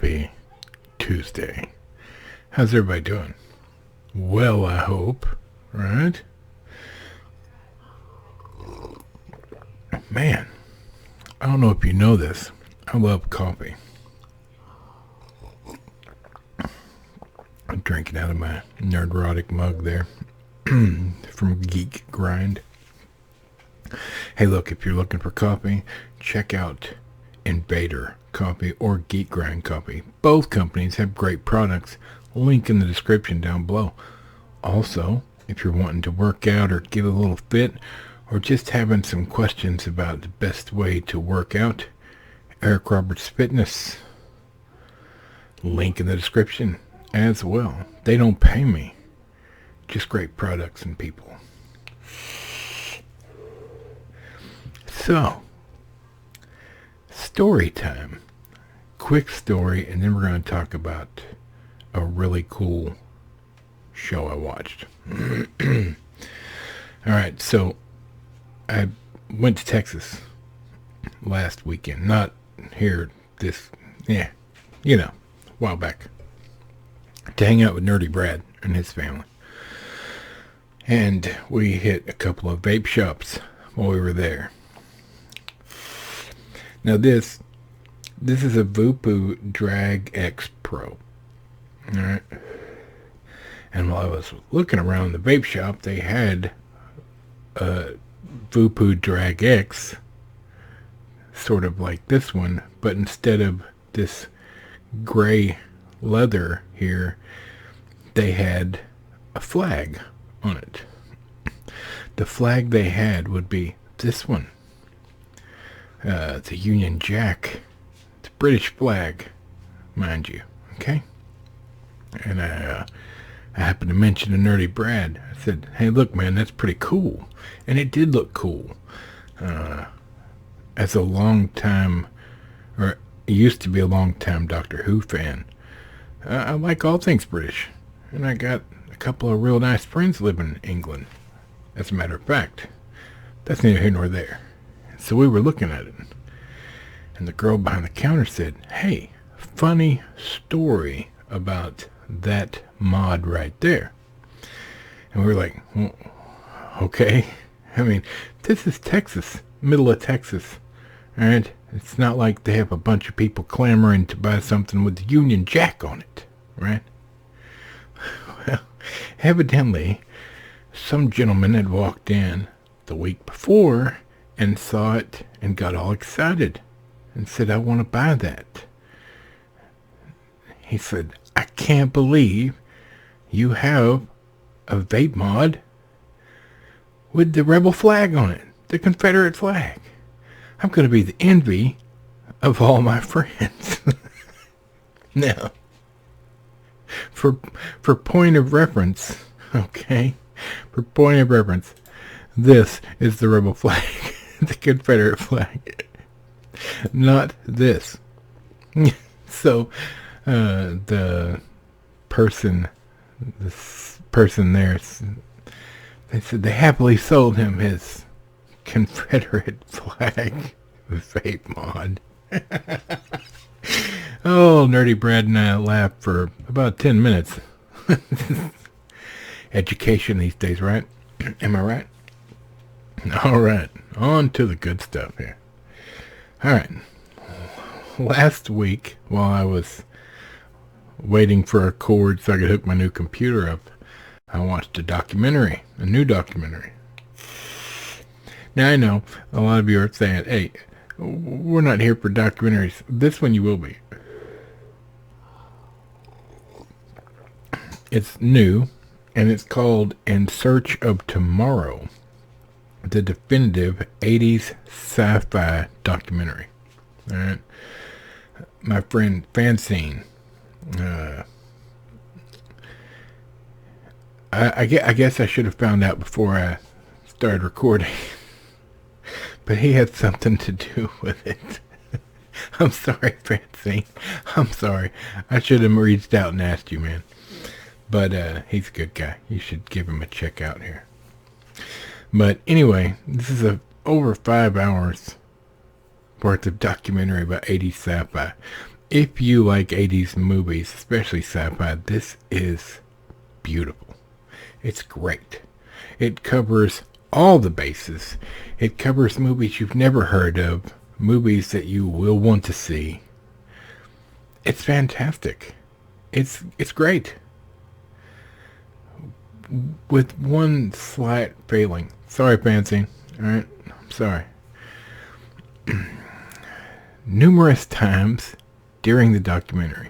Happy Tuesday. How's everybody doing? Well, I hope, right? Man, I don't know if you know this. I love coffee. I'm drinking out of my Nerdrotic mug there from Geek Grind. Hey, look, if you're looking for coffee, check out Invader Coffee or Geek Grind Coffee. Both companies have great products. Link in the description down below. Also, if you're wanting to work out or get a little fit, or just having some questions about the best way to work out, Eric Roberts Fitness. Link in the description as well. They don't pay me. Just great products and people. So, story time. Quick story, and then we're going to talk about a really cool show I watched. Alright, so I went to Texas last weekend. Not here a while back. To hang out with Nerdy Brad and his family. And we hit a couple of vape shops while we were there. Now this is a Vupu Drag X Pro. Alright. And while I was looking around the vape shop, they had a Vupu Drag X, sort of like this one, but instead of this gray leather here, they had a flag on it. The flag they had would be this one. It's a Union Jack. It's a British flag, mind you. Okay? And I happened to mention to Nerdy Brad. I said, hey, look, man, that's pretty cool. And it did look cool. As a long time, or it used to be a long time Doctor Who fan, I like all things British. And I got a couple of real nice friends living in England. As a matter of fact, that's neither here nor there. So we were looking at it. And the girl behind the counter said, hey, funny story about that mod right there. And we were like, well, okay. I mean, this is Texas, middle of Texas. Alright? It's not like they have a bunch of people clamoring to buy something with the Union Jack on it. Right? Well, evidently, some gentleman had walked in the week before and saw it and got all excited and said, I want to buy that. He said, I can't believe you have a vape mod with the rebel flag on it, the Confederate flag. I'm going to be the envy of all my friends. Now, for point of reference, okay, for point of reference, this is the rebel flag, the Confederate flag, not this. So, the person there, they said they happily sold him his Confederate flag vape mod. Oh, Nerdy Brad and I laughed for about 10 minutes. Education these days, right? Am I right? Alright, on to the good stuff here. Alright, last week, while I was waiting for a cord so I could hook my new computer up, I watched a new documentary. Now I know a lot of you are saying, hey, we're not here for documentaries. This one you will be. It's new, and it's called In Search of Tomorrow, the definitive 80s sci-fi documentary. Alright. My friend Francine, I guess I should have found out before I started recording. But he had something to do with it. I'm sorry, Francine. I'm sorry. I should have reached out and asked you, man. But he's a good guy. You should give him a check out here. But anyway, this is over 5 hours worth of documentary about 80s sci-fi. If you like 80s movies, especially sci-fi, this is beautiful. It's great. It covers all the bases. It covers movies you've never heard of, movies that you will want to see. It's fantastic. It's great. With one slight failing. Sorry, Fancy. Alright? I'm sorry. Numerous times during the documentary,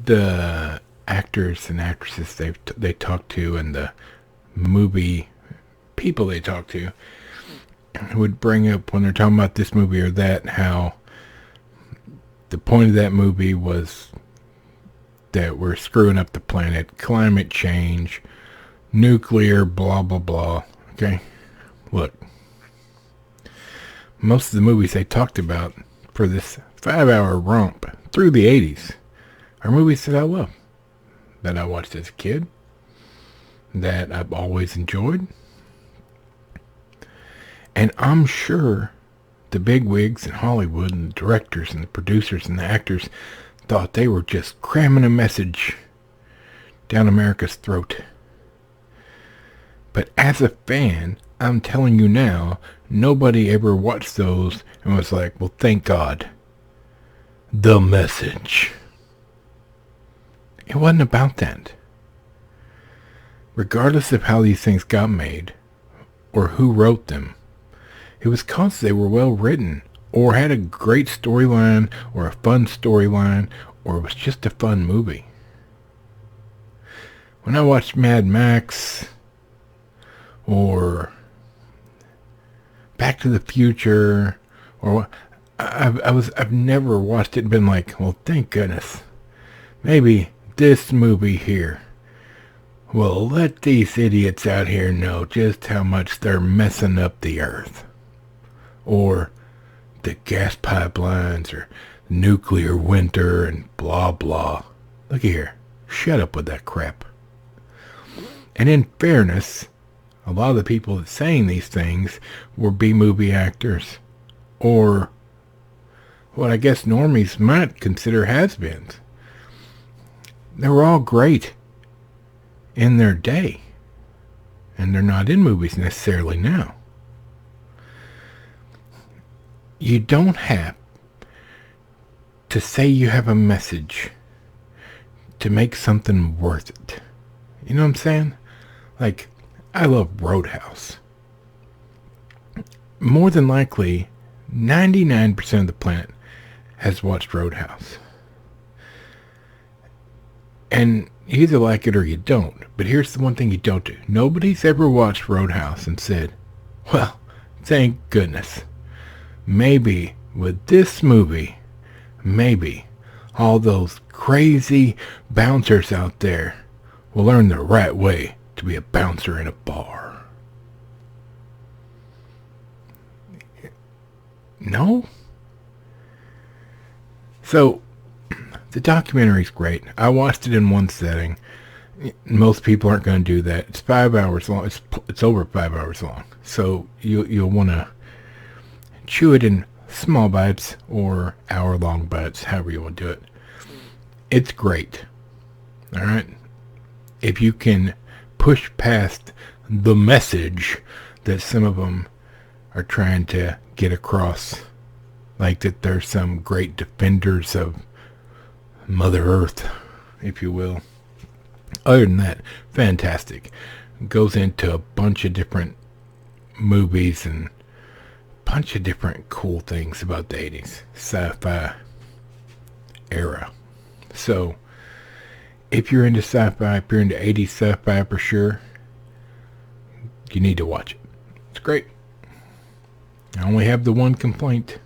the actors and actresses they talk to and the movie people they talk to would bring up, when they're talking about this movie or that, how the point of that movie was that we're screwing up the planet, climate change, nuclear, blah, blah, blah. Okay? Look. Most of the movies they talked about for this 5-hour romp through the 80s are movies that I love, that I watched as a kid, that I've always enjoyed. And I'm sure the bigwigs in Hollywood and the directors and the producers and the actors thought they were just cramming a message down America's throat. But as a fan, I'm telling you now, nobody ever watched those and was like, well, thank God. The message. It wasn't about that. Regardless of how these things got made, or who wrote them, it was because they were well written, or had a great storyline, or a fun storyline, or it was just a fun movie. When I watched Mad Max, or Back to the Future, or I've never watched it and been like, well, thank goodness. Maybe this movie here will let these idiots out here know just how much they're messing up the earth. Or the gas pipelines, or nuclear winter, and blah blah. Look here. Shut up with that crap. And in fairness, a lot of the people that saying these things were B-movie actors, or what I guess normies might consider has-beens. They were all great in their day, and they're not in movies necessarily now. You don't have to say you have a message to make something worth it. You know what I'm saying? Like, I love Roadhouse. More than likely, 99% of the planet has watched Roadhouse. And you either like it or you don't. But here's the one thing you don't do. Nobody's ever watched Roadhouse and said, well, thank goodness. Maybe with this movie, maybe all those crazy bouncers out there will learn the right way to be a bouncer in a bar. No? So, the documentary's great. I watched it in one setting. Most people aren't going to do that. It's 5 hours long. It's over 5 hours long. So, you'll want to chew it in small bites or hour-long bites, however you want to do it. It's great. All right? If you can push past the message that some of them are trying to get across, like that there's some great defenders of Mother Earth, if you will. Other than that, fantastic. Goes into a bunch of different movies and bunch of different cool things about the 80s sci-fi era. So, if you're into sci-fi, if you're into 80s sci-fi for sure, you need to watch it. It's great. I only have the one complaint.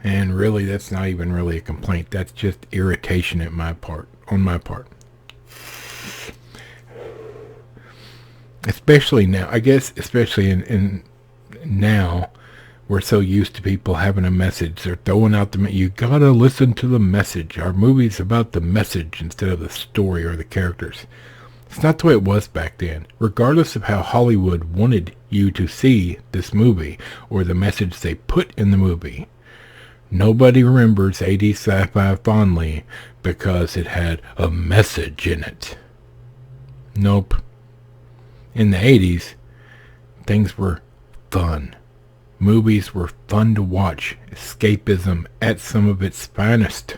And really, that's not even really a complaint. That's just irritation on my part. Especially now. I guess especially in now, we're so used to people having a message. They're throwing out you gotta listen to the message. Our movie's about the message instead of the story or the characters. It's not the way it was back then. Regardless of how Hollywood wanted you to see this movie or the message they put in the movie, Nobody remembers 80s sci-fi fondly because it had a message in it. Nope. In the 80s, things were fun. Movies were fun to watch. Escapism at some of its finest.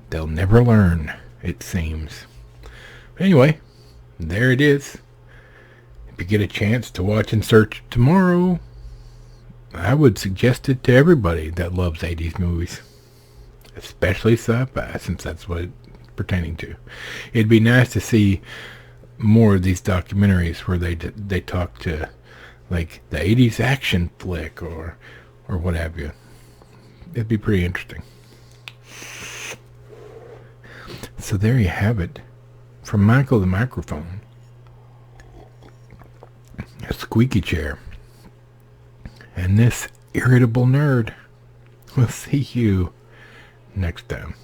They'll never learn, it seems. Anyway, there it is. If you get a chance to watch and search tomorrow, I would suggest it to everybody that loves 80s movies. Especially sci-fi, since that's what it's pertaining to. It'd be nice to see more of these documentaries where they talk to, like, the 80s action flick or what have you. It'd be pretty interesting. So there you have it. From Michael the Microphone. A squeaky chair. And this irritable nerd. We'll see you next time.